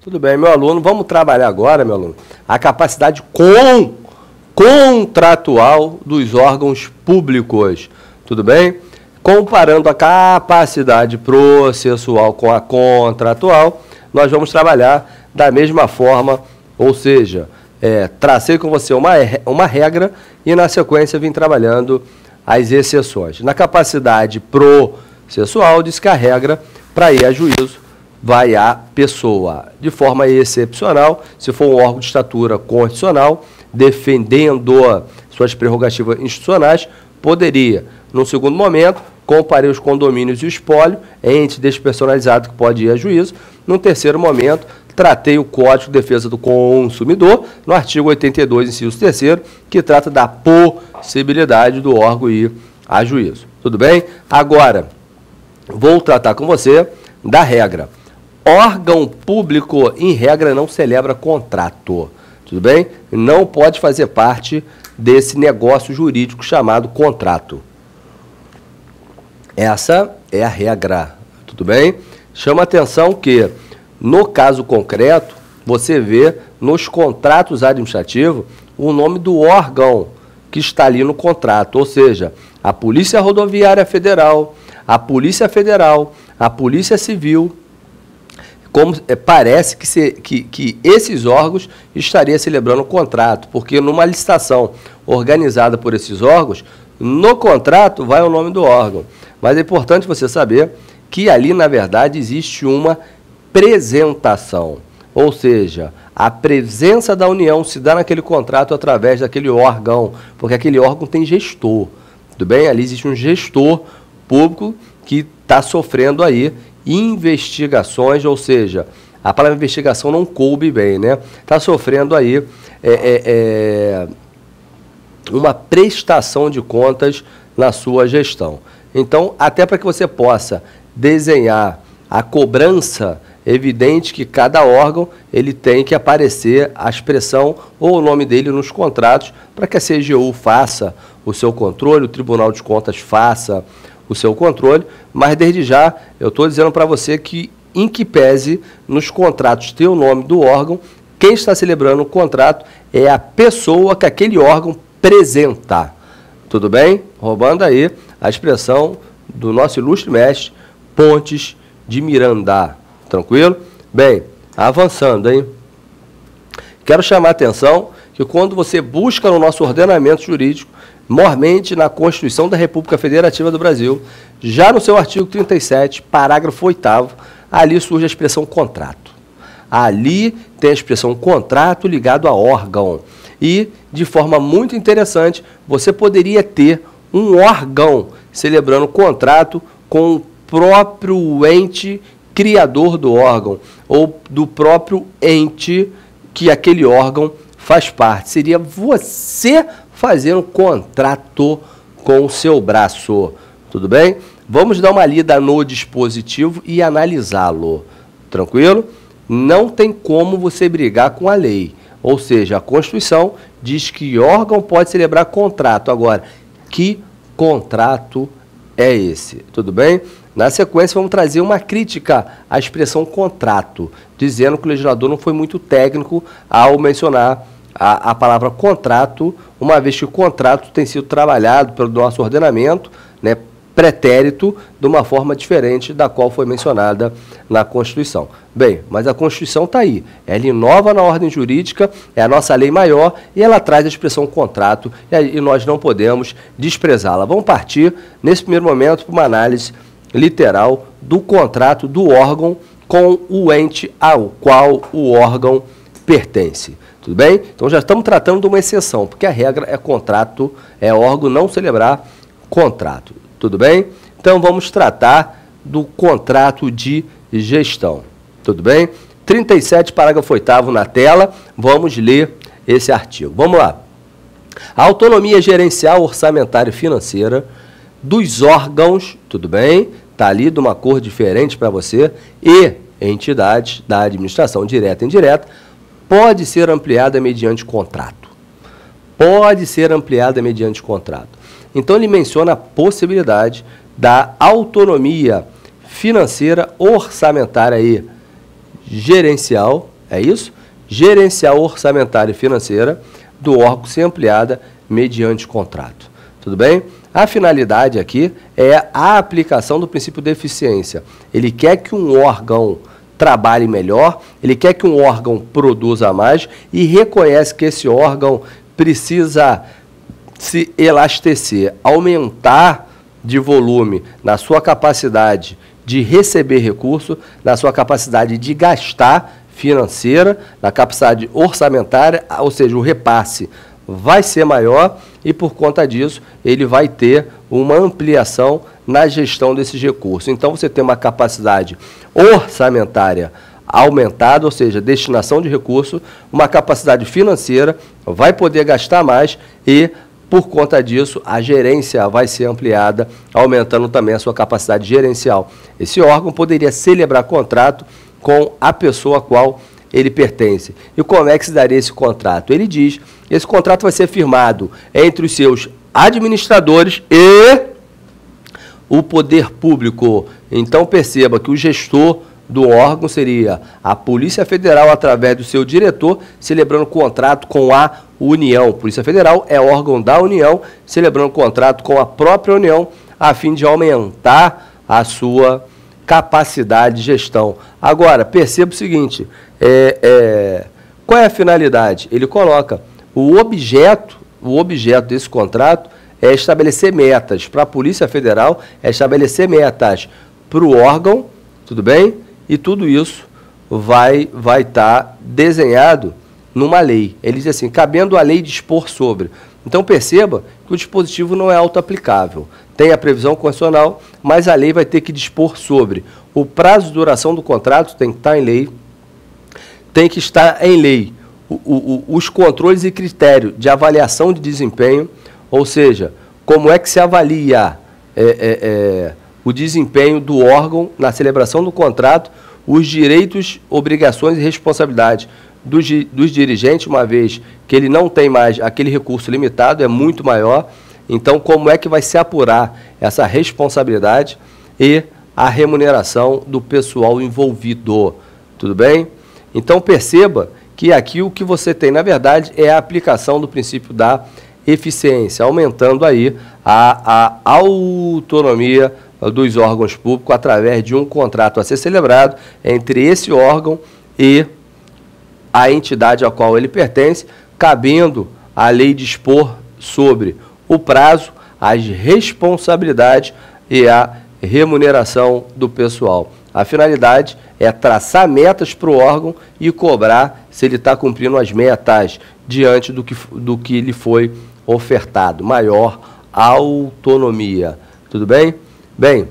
Tudo bem, meu aluno, vamos trabalhar agora, meu aluno, a capacidade contratual dos órgãos públicos. Tudo bem? Comparando a capacidade processual com a contratual, nós vamos trabalhar da mesma forma, ou seja, tracei com você uma regra e, na sequência, vim trabalhando as exceções. Na capacidade processual, diz que a regra, para ir a juízo, vai a pessoa. De forma excepcional, se for um órgão de estatura constitucional, defendendo suas prerrogativas institucionais, poderia, num segundo momento, comparei os condomínios e o espólio, ente despersonalizado que pode ir a juízo. Num terceiro momento, tratei o Código de Defesa do Consumidor, no artigo 82, inciso 3º, que trata da possibilidade do órgão ir a juízo. Tudo bem? Agora, vou tratar com você da regra. Órgão público, em regra, não celebra contrato. Tudo bem? Não pode fazer parte desse negócio jurídico chamado contrato. Essa é a regra. Tudo bem? Chama atenção que, no caso concreto, você vê nos contratos administrativos o nome do órgão que está ali no contrato, ou seja, a Polícia Rodoviária Federal, a Polícia Federal, a Polícia Civil. Como parece que esses órgãos estariam celebrando o contrato, porque numa licitação organizada por esses órgãos, no contrato vai o nome do órgão. Mas é importante você saber que ali, na verdade, existe uma apresentação, ou seja, a presença da União se dá naquele contrato através daquele órgão, porque aquele órgão tem gestor, tudo bem? Ali existe um gestor público que está sofrendo aí investigações, ou seja, a palavra investigação não coube bem, né? Está sofrendo aí uma prestação de contas na sua gestão. Então, até para que você possa desenhar a cobrança, é evidente que cada órgão ele tem que aparecer a expressão ou o nome dele nos contratos para que a CGU faça o seu controle, o Tribunal de Contas faça o seu controle, mas desde já eu estou dizendo para você que, em que pese nos contratos ter o nome do órgão, quem está celebrando o contrato é a pessoa que aquele órgão apresenta. Tudo bem? Roubando aí a expressão do nosso ilustre mestre Pontes de Miranda. Tranquilo? Bem, avançando, hein? Quero chamar a atenção que quando você busca no nosso ordenamento jurídico, mormente na Constituição da República Federativa do Brasil, já no seu artigo 37, parágrafo 8º, ali surge a expressão contrato. Ali tem a expressão contrato ligado a órgão. E, de forma muito interessante, você poderia ter um órgão celebrando contrato com o próprio ente criador do órgão, ou do próprio ente que aquele órgão faz parte. Seria você fazer um contrato com o seu braço. Tudo bem? Vamos dar uma lida no dispositivo e analisá-lo. Tranquilo? Não tem como você brigar com a lei. Ou seja, a Constituição diz que órgão pode celebrar contrato. Agora, que contrato é esse? Tudo bem? Na sequência, vamos trazer uma crítica à expressão contrato, dizendo que o legislador não foi muito técnico ao mencionar a palavra contrato, uma vez que o contrato tem sido trabalhado pelo nosso ordenamento, né, pretérito, de uma forma diferente da qual foi mencionada na Constituição. Bem, mas a Constituição está aí, ela inova na ordem jurídica, é a nossa lei maior e ela traz a expressão contrato e nós não podemos desprezá-la. Vamos partir, nesse primeiro momento, para uma análise literal do contrato do órgão com o ente ao qual o órgão pertence. Tudo bem? Então já estamos tratando de uma exceção, porque a regra é contrato, é órgão não celebrar contrato. Tudo bem? Então vamos tratar do contrato de gestão. Tudo bem? 37, parágrafo 8º na tela. Vamos ler esse artigo. Vamos lá. A autonomia gerencial, orçamentária e financeira dos órgãos, tudo bem? Está ali de uma cor diferente para você, e entidades da administração direta e indireta, pode ser ampliada mediante contrato. Pode ser ampliada mediante contrato. Então, ele menciona a possibilidade da autonomia financeira, orçamentária e gerencial, É isso? Gerencial orçamentária e financeira do órgão ser ampliada mediante contrato. Tudo bem? A finalidade aqui é a aplicação do princípio de eficiência. Ele quer que um órgão trabalhe melhor, ele quer que um órgão produza mais e reconhece que esse órgão precisa se elastecer, aumentar de volume na sua capacidade de receber recurso, na sua capacidade de gastar financeira, na capacidade orçamentária, ou seja, o repasse vai ser maior e, por conta disso, ele vai ter uma ampliação na gestão desses recursos. Então, você tem uma capacidade orçamentária aumentada, ou seja, destinação de recurso, uma capacidade financeira, vai poder gastar mais e, por conta disso, a gerência vai ser ampliada, aumentando também a sua capacidade gerencial. Esse órgão poderia celebrar contrato com a pessoa a qual ele pertence. E como é que se daria esse contrato? Ele diz, esse contrato vai ser firmado entre os seus administradores e o poder público. Então perceba que o gestor do órgão seria a Polícia Federal através do seu diretor, celebrando contrato com a União. Polícia Federal é órgão da União, celebrando contrato com a própria União, a fim de aumentar a sua capacidade de gestão. Agora, perceba o seguinte, qual é a finalidade? Ele coloca, o objeto desse contrato é estabelecer metas para a Polícia Federal, é estabelecer metas para o órgão, tudo bem? E tudo isso vai estar desenhado numa lei. Ele diz assim, cabendo a lei dispor sobre. Então perceba que o dispositivo não é auto-aplicável. Tem a previsão constitucional, mas a lei vai ter que dispor sobre. O prazo de duração do contrato tem que estar em lei, tem que estar em lei os controles e critérios de avaliação de desempenho, ou seja, como é que se avalia o desempenho do órgão na celebração do contrato, os direitos, obrigações e responsabilidades dos dirigentes, uma vez que ele não tem mais aquele recurso limitado, é muito maior. Então, como é que vai se apurar essa responsabilidade e a remuneração do pessoal envolvido? Tudo bem? Então, perceba que aqui o que você tem, na verdade, é a aplicação do princípio da eficiência, aumentando aí a autonomia dos órgãos públicos através de um contrato a ser celebrado entre esse órgão e a entidade a qual ele pertence, cabendo a lei dispor sobre o prazo, as responsabilidades e a remuneração do pessoal. A finalidade é traçar metas para o órgão e cobrar se ele está cumprindo as metas diante do que lhe foi ofertado. Maior autonomia. Tudo bem? Bem,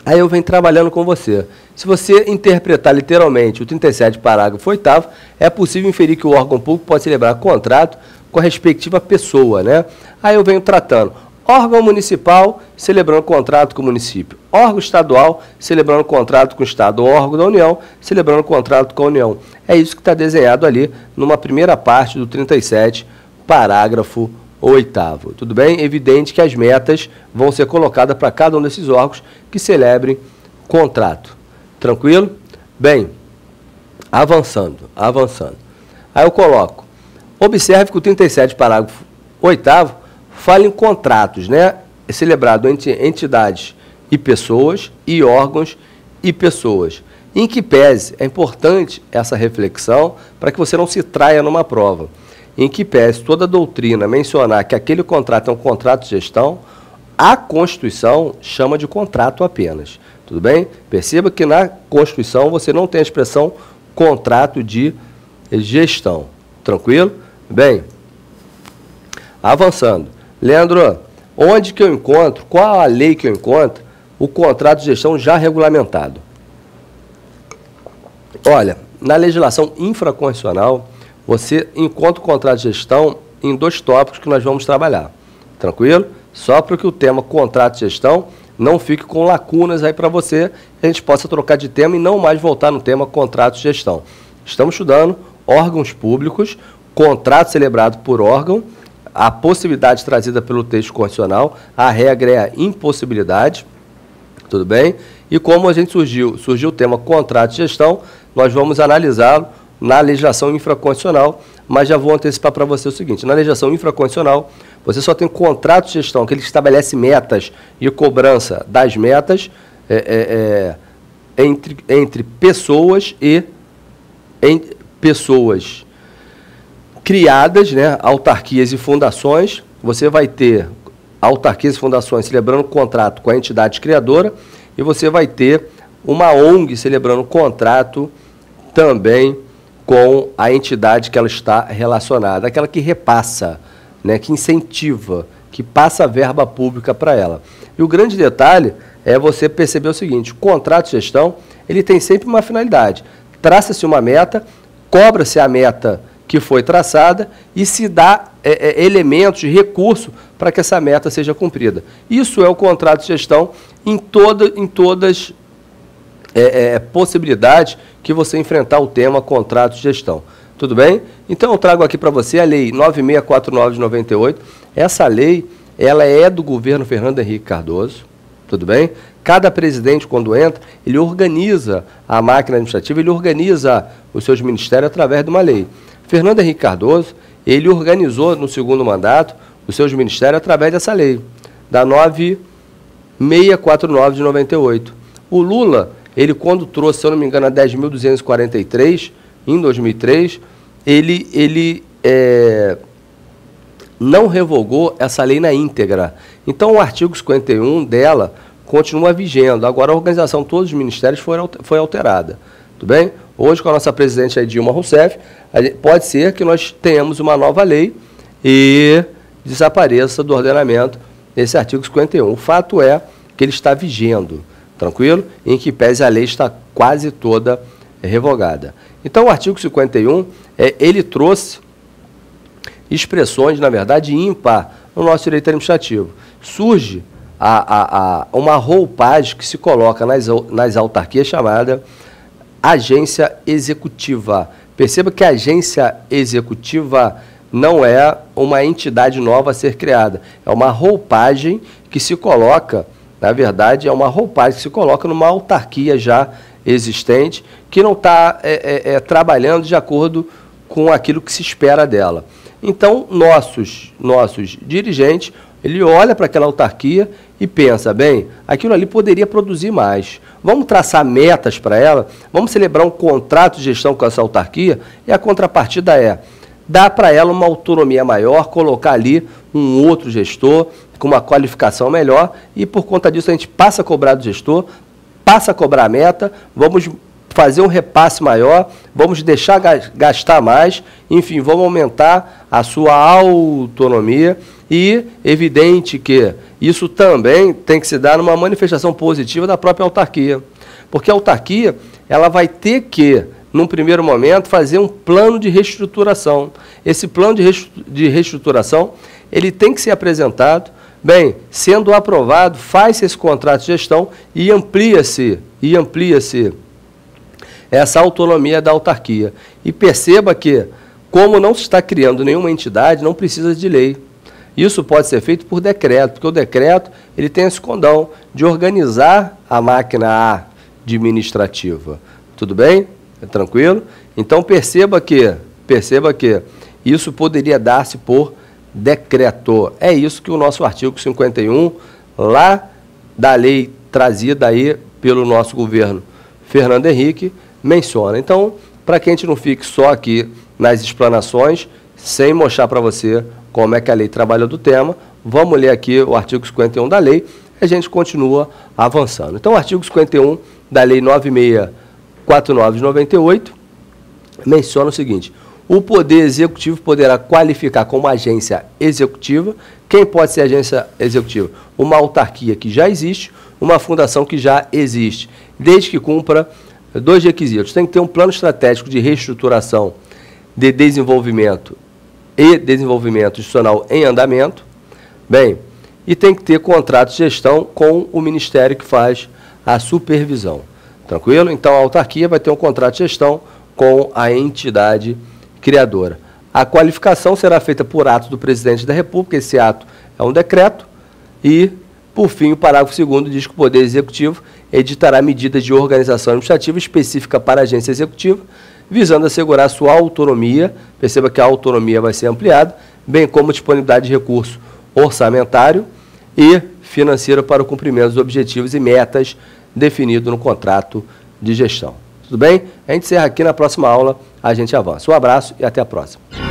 aí eu venho trabalhando com você. Se você interpretar literalmente o 37, parágrafo 8º, é possível inferir que o órgão público pode celebrar contrato com a respectiva pessoa, né? Aí eu venho tratando órgão municipal celebrando contrato com o município, órgão estadual celebrando contrato com o Estado, órgão da União celebrando contrato com a União. É isso que está desenhado ali numa primeira parte do 37, parágrafo 8º. Tudo bem? Evidente que as metas vão ser colocadas para cada um desses órgãos que celebrem contrato. Tranquilo? Bem, avançando. Aí eu coloco, observe que o 37, parágrafo 8º, fala em contratos, né? É celebrado entre entidades e pessoas, e órgãos e pessoas. Em que pese, é importante essa reflexão para que você não se traia numa prova. Em que pese toda a doutrina mencionar que aquele contrato é um contrato de gestão, a Constituição chama de contrato apenas. Tudo bem? Perceba que na Constituição você não tem a expressão contrato de gestão. Tranquilo? Bem, avançando. Leandro, onde que eu encontro, qual a lei que eu encontro o contrato de gestão já regulamentado? Olha, na legislação infraconstitucional, você encontra o contrato de gestão em 2 tópicos que nós vamos trabalhar. Tranquilo? Só para que o tema contrato de gestão não fique com lacunas aí para você, a gente possa trocar de tema e não mais voltar no tema contrato de gestão. Estamos estudando órgãos públicos, contrato celebrado por órgão, a possibilidade trazida pelo texto constitucional, a regra é a impossibilidade, tudo bem? E como a gente surgiu o tema contrato de gestão, nós vamos analisá-lo na legislação infraconstitucional, mas já vou antecipar para você o seguinte: na legislação infraconstitucional, você só tem contrato de gestão, aquele que estabelece metas e cobrança das metas entre pessoas e pessoas criadas, né, autarquias e fundações. Você vai ter autarquias e fundações celebrando contrato com a entidade criadora e você vai ter uma ONG celebrando contrato também com a entidade que ela está relacionada, aquela que repassa, né, que incentiva, que passa a verba pública para ela. E o grande detalhe é você perceber o seguinte: o contrato de gestão, ele tem sempre uma finalidade. Traça-se uma meta, cobra-se a meta que foi traçada e se dá elementos de recurso para que essa meta seja cumprida. Isso é o contrato de gestão em todas possibilidades que você enfrentar o tema contrato de gestão. Tudo bem? Então eu trago aqui para você a Lei 9649 de 98. Essa lei, ela é do governo Fernando Henrique Cardoso. Tudo bem? Cada presidente, quando entra, ele organiza a máquina administrativa, ele organiza os seus ministérios através de uma lei. Fernando Henrique Cardoso, ele organizou no segundo mandato os seus ministérios através dessa lei, da 9649 de 98. O Lula, ele quando trouxe, se eu não me engano, a 10.243, em 2003, ele não revogou essa lei na íntegra. Então, o artigo 51 dela continua vigendo. Agora, a organização de todos os ministérios foi alterada. Tudo bem? Hoje, com a nossa presidente Dilma Rousseff, pode ser que nós tenhamos uma nova lei e desapareça do ordenamento esse artigo 51. O fato é que ele está vigendo, tranquilo? Em que pese a lei está quase toda revogada. Então, o artigo 51, ele trouxe expressões, na verdade, ímpar no nosso direito administrativo. Surge uma roupagem que se coloca nas autarquias chamada agência executiva. Perceba que a agência executiva não é uma entidade nova a ser criada. É uma roupagem que se coloca, na verdade, é uma roupagem que se coloca numa autarquia já existente, que não está trabalhando de acordo com aquilo que se espera dela. Então, nossos dirigentes, ele olha para aquela autarquia e pensa, bem, aquilo ali poderia produzir mais. Vamos traçar metas para ela, vamos celebrar um contrato de gestão com essa autarquia, e a contrapartida é dar para ela uma autonomia maior, colocar ali um outro gestor com uma qualificação melhor, e por conta disso a gente passa a cobrar do gestor, passa a cobrar a meta, vamos fazer um repasse maior, vamos deixar gastar mais, enfim, vamos aumentar a sua autonomia. E evidente que isso também tem que se dar numa manifestação positiva da própria autarquia. Porque a autarquia, ela vai ter que, num primeiro momento, fazer um plano de reestruturação. Esse plano de reestruturação, ele tem que ser apresentado. Bem, sendo aprovado, faz-se esse contrato de gestão e amplia-se essa autonomia da autarquia. E perceba que, como não se está criando nenhuma entidade, não precisa de lei. Isso pode ser feito por decreto, porque o decreto ele tem esse condão de organizar a máquina administrativa. Tudo bem? É tranquilo? Então perceba que isso poderia dar-se por decreto. É isso que o nosso artigo 51, lá da lei trazida aí pelo nosso governo Fernando Henrique, menciona. Então, para que a gente não fique só aqui nas explanações, sem mostrar para você como é que a lei trabalha do tema, vamos ler aqui o artigo 51 da lei e a gente continua avançando. Então, o artigo 51 da lei 9649 de 98 menciona o seguinte: o Poder Executivo poderá qualificar como agência executiva. Quem pode ser agência executiva? Uma autarquia que já existe, uma fundação que já existe, desde que cumpra dois requisitos. Tem que ter um plano estratégico de reestruturação de desenvolvimento institucional em andamento, bem, e tem que ter contrato de gestão com o Ministério que faz a supervisão. Tranquilo? Então, a autarquia vai ter um contrato de gestão com a entidade criadora. A qualificação será feita por ato do Presidente da República, esse ato é um decreto, e, por fim, o parágrafo 2º diz que o Poder Executivo editará medidas de organização administrativa específica para a agência executiva, visando assegurar sua autonomia, perceba que a autonomia vai ser ampliada, bem como disponibilidade de recurso orçamentário e financeiro para o cumprimento dos objetivos e metas definidos no contrato de gestão. Tudo bem? A gente encerra aqui, na próxima aula a gente avança. Um abraço e até a próxima.